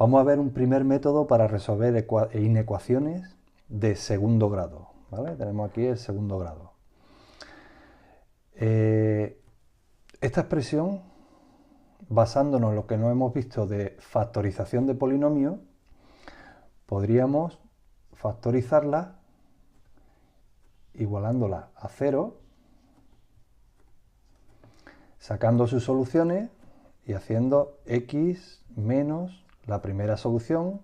Vamos a ver un primer método para resolver inecuaciones de segundo grado, ¿vale? Tenemos aquí el segundo grado. Esta expresión, basándonos en lo que no hemos visto de factorización de polinomios, podríamos factorizarla igualándola a 0, sacando sus soluciones y haciendo x menos la primera solución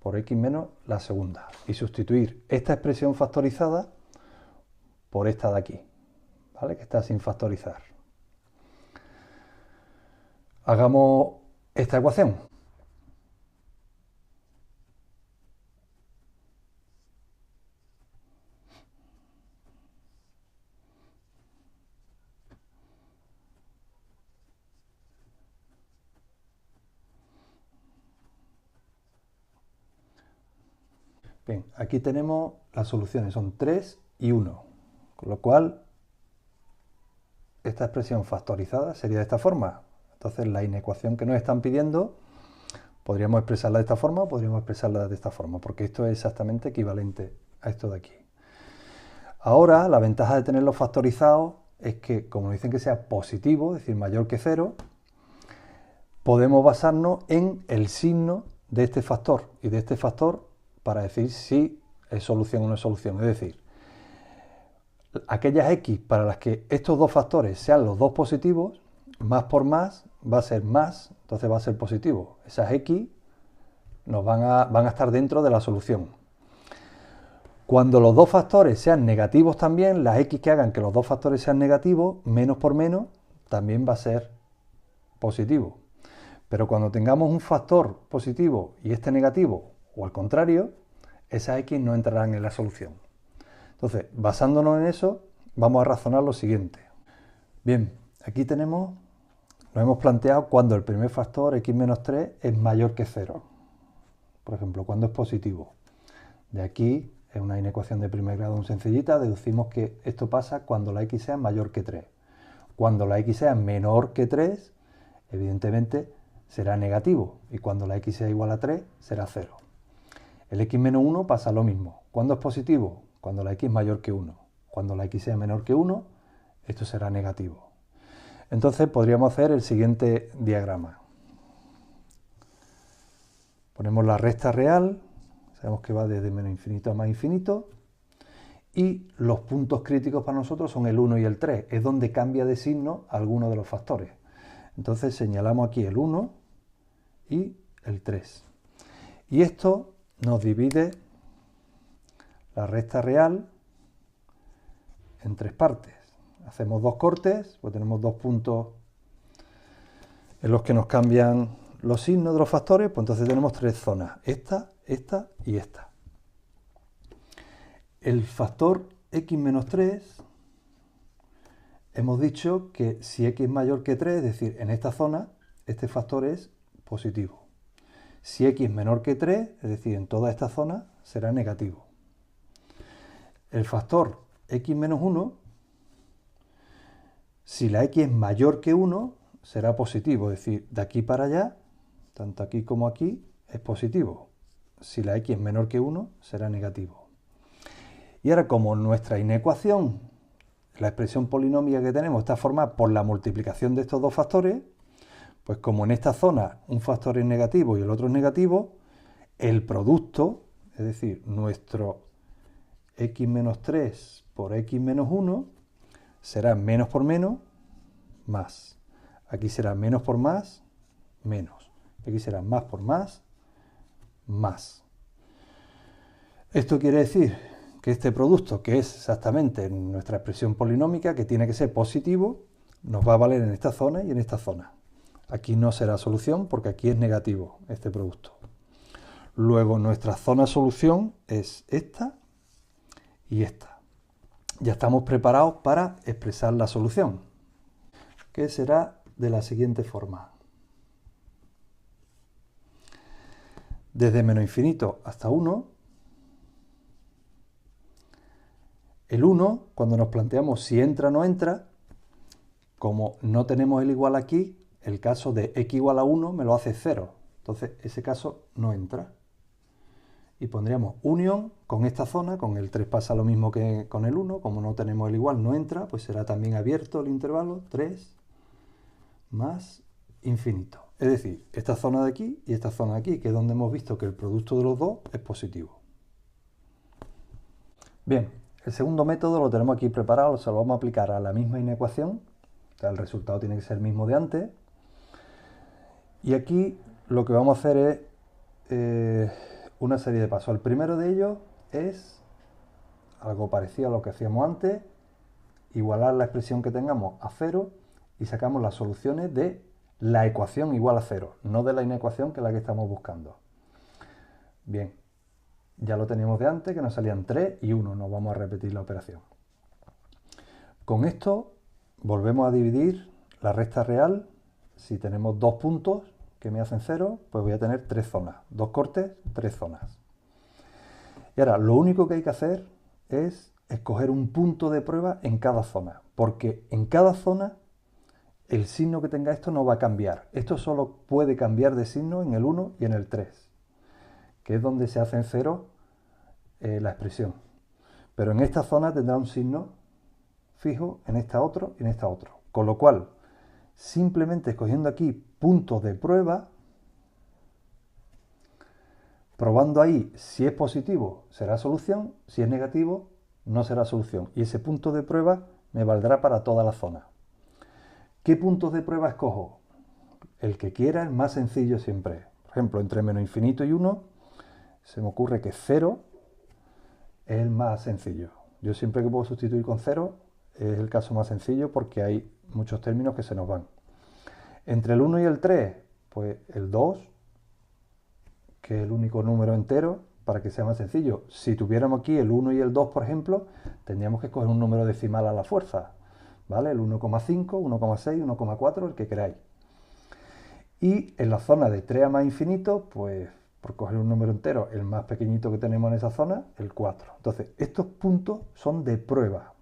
por x menos la segunda. Y sustituir esta expresión factorizada por esta de aquí, ¿vale? Que está sin factorizar. Hagamos esta ecuación. Bien, aquí tenemos las soluciones, son 3 y 1, con lo cual esta expresión factorizada sería de esta forma. Entonces la inecuación que nos están pidiendo podríamos expresarla de esta forma o podríamos expresarla de esta forma, porque esto es exactamente equivalente a esto de aquí. Ahora, la ventaja de tenerlo factorizado es que, como nos dicen que sea positivo, es decir, mayor que 0, podemos basarnos en el signo de este factor y de este factor para decir si es solución o no es solución. Es decir, aquellas x para las que estos dos factores sean los dos positivos, más por más va a ser más, entonces va a ser positivo. Esas x van a estar dentro de la solución. Cuando los dos factores sean negativos también, las x que hagan que los dos factores sean negativos, menos por menos, también va a ser positivo. Pero cuando tengamos un factor positivo y este negativo, o al contrario, esas x no entrarán en la solución. Entonces, basándonos en eso, vamos a razonar lo siguiente. Bien, aquí nos hemos planteado cuando el primer factor, x menos 3, es mayor que 0. Por ejemplo, cuando es positivo. De aquí, es una inecuación de primer grado muy sencillita, deducimos que esto pasa cuando la x sea mayor que 3. Cuando la x sea menor que 3, evidentemente será negativo, y cuando la x sea igual a 3, será 0. El x menos 1 pasa lo mismo. ¿Cuándo es positivo? Cuando la x es mayor que 1. Cuando la x sea menor que 1, esto será negativo. Entonces podríamos hacer el siguiente diagrama. Ponemos la recta real, sabemos que va desde menos infinito a más infinito, y los puntos críticos para nosotros son el 1 y el 3, es donde cambia de signo alguno de los factores. Entonces señalamos aquí el 1 y el 3. Y esto nos divide la recta real en tres partes. Hacemos dos cortes, pues tenemos dos puntos en los que nos cambian los signos de los factores, pues entonces tenemos tres zonas, esta, esta y esta. El factor x menos 3, hemos dicho que si x es mayor que 3, es decir, en esta zona, este factor es positivo. Si x es menor que 3, es decir, en toda esta zona, será negativo. El factor x menos 1, si la x es mayor que 1, será positivo, es decir, de aquí para allá, tanto aquí como aquí, es positivo. Si la x es menor que 1, será negativo. Y ahora, como nuestra inecuación, la expresión polinómica que tenemos, está formada por la multiplicación de estos dos factores, pues como en esta zona un factor es negativo y el otro es negativo, el producto, es decir, nuestro x menos 3 por x menos 1, será menos por menos, más. Aquí será menos por más, menos. Aquí será más por más, más. Esto quiere decir que este producto, que es exactamente nuestra expresión polinómica, que tiene que ser positivo, nos va a valer en esta zona y en esta zona. Aquí no será solución porque aquí es negativo este producto. Luego nuestra zona solución es esta y esta. Ya estamos preparados para expresar la solución, que será de la siguiente forma. Desde menos infinito hasta 1, el 1, cuando nos planteamos si entra o no entra, como no tenemos el igual aquí, el caso de x igual a 1 me lo hace 0. Entonces, ese caso no entra. Y pondríamos unión con esta zona, con el 3 pasa lo mismo que con el 1, como no tenemos el igual, no entra, pues será también abierto el intervalo, 3 más infinito. Es decir, esta zona de aquí y esta zona de aquí, que es donde hemos visto que el producto de los dos es positivo. Bien, el segundo método lo tenemos aquí preparado, se lo vamos a aplicar a la misma inecuación, o sea, el resultado tiene que ser el mismo de antes. Y aquí lo que vamos a hacer es una serie de pasos. El primero de ellos es algo parecido a lo que hacíamos antes, igualar la expresión que tengamos a 0 y sacamos las soluciones de la ecuación igual a 0, no de la inecuación que es la que estamos buscando. Bien, ya lo teníamos de antes, que nos salían 3 y 1, no vamos a repetir la operación. Con esto volvemos a dividir la recta real. Si tenemos dos puntos que me hacen 0, pues voy a tener 3 zonas, 2 cortes, 3 zonas. Y ahora, lo único que hay que hacer es escoger un punto de prueba en cada zona, porque en cada zona el signo que tenga esto no va a cambiar. Esto solo puede cambiar de signo en el 1 y en el 3, que es donde se hace en 0 la expresión. Pero en esta zona tendrá un signo fijo, en esta otro y en esta otro. Con lo cual, simplemente escogiendo aquí puntos de prueba, probando ahí si es positivo será solución, si es negativo no será solución. Y ese punto de prueba me valdrá para toda la zona. ¿Qué puntos de prueba escojo? El que quiera, el más sencillo siempre. Por ejemplo, entre menos infinito y 1, se me ocurre que 0 es el más sencillo. Yo siempre que puedo sustituir con 0 es el caso más sencillo porque hay muchos términos que se nos van. Entre el 1 y el 3, pues el 2, que es el único número entero, para que sea más sencillo. Si tuviéramos aquí el 1 y el 2, por ejemplo, tendríamos que escoger un número decimal a la fuerza, ¿vale? El 1,5, 1,6, 1,4, el que queráis. Y en la zona de 3 a más infinito, pues por coger un número entero, el más pequeñito que tenemos en esa zona, el 4. Entonces, estos puntos son de prueba.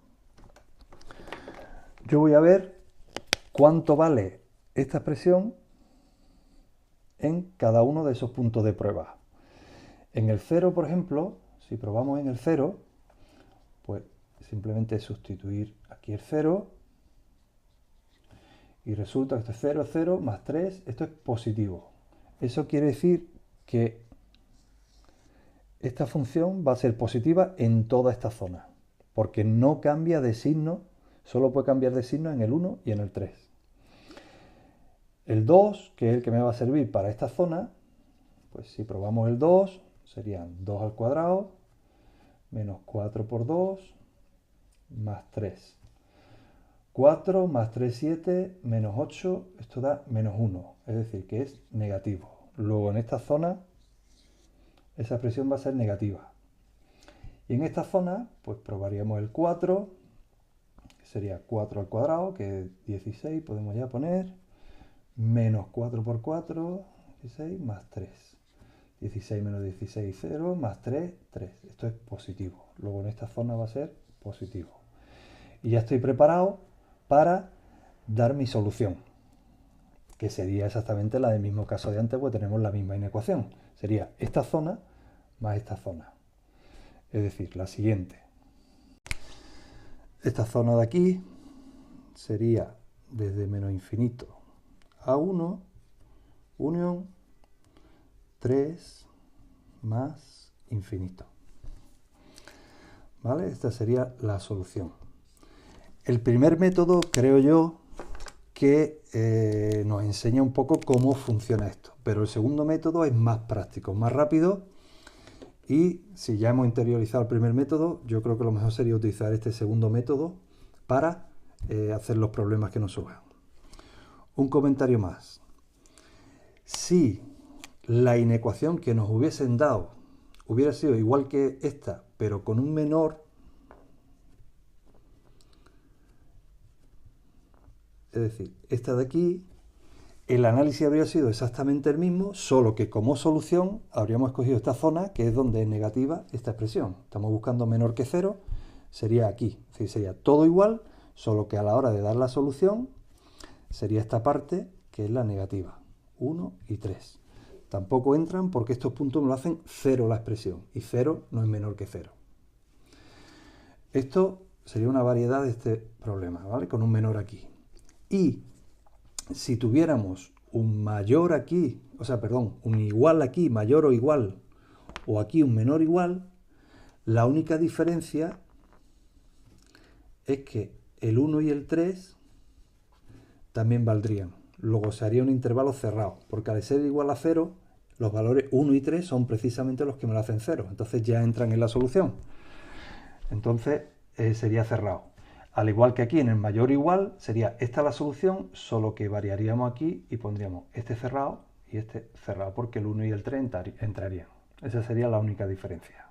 Yo voy a ver cuánto vale esta expresión en cada uno de esos puntos de prueba. En el 0, por ejemplo, si probamos en el 0, pues simplemente sustituir aquí el 0 y resulta que esto es 0, 0 más 3, esto es positivo. Eso quiere decir que esta función va a ser positiva en toda esta zona, porque no cambia de signo, solo puede cambiar de signo en el 1 y en el 3. El 2, que es el que me va a servir para esta zona, pues si probamos el 2, serían 2 al cuadrado, menos 4 por 2, más 3. 4 más 3, 7, menos 8, esto da menos 1, es decir, que es negativo. Luego en esta zona, esa expresión va a ser negativa. Y en esta zona, pues probaríamos el 4, que sería 4 al cuadrado, que es 16, podemos ya poner, menos 4 por 4, 16, más 3. 16 menos 16, 0, más 3, 3. Esto es positivo. Luego en esta zona va a ser positivo. Y ya estoy preparado para dar mi solución, que sería exactamente la del mismo caso de antes, pues tenemos la misma inecuación. Sería esta zona más esta zona. Es decir, la siguiente. Esta zona de aquí sería desde menos infinito a 1, unión 3 más infinito. ¿Vale? Esta sería la solución. El primer método, creo yo, que nos enseña un poco cómo funciona esto. Pero el segundo método es más práctico, más rápido. Y si ya hemos interiorizado el primer método, yo creo que lo mejor sería utilizar este segundo método para hacer los problemas que nos surjan. Un comentario más. Si la inecuación que nos hubiesen dado hubiera sido igual que esta, pero con un menor, es decir, esta de aquí, el análisis habría sido exactamente el mismo, solo que como solución habríamos escogido esta zona, que es donde es negativa esta expresión. Estamos buscando menor que 0, sería aquí. Es decir, sería todo igual, solo que a la hora de dar la solución sería esta parte, que es la negativa, 1 y 3. tampoco entran porque estos puntos me lo hacen 0 la expresión, y 0 no es menor que 0. Esto sería una variedad de este problema, ¿vale? Con un menor aquí. Y si tuviéramos un mayor aquí, o sea, perdón, un igual aquí, mayor o igual, o aquí un menor igual, la única diferencia es que el 1 y el 3 también valdrían. Luego se haría un intervalo cerrado, porque al ser igual a 0, los valores 1 y 3 son precisamente los que me lo hacen 0. Entonces ya entran en la solución. Entonces sería cerrado. Al igual que aquí en el mayor o igual, sería esta la solución, solo que variaríamos aquí y pondríamos este cerrado y este cerrado, porque el 1 y el 3 entrarían. Esa sería la única diferencia.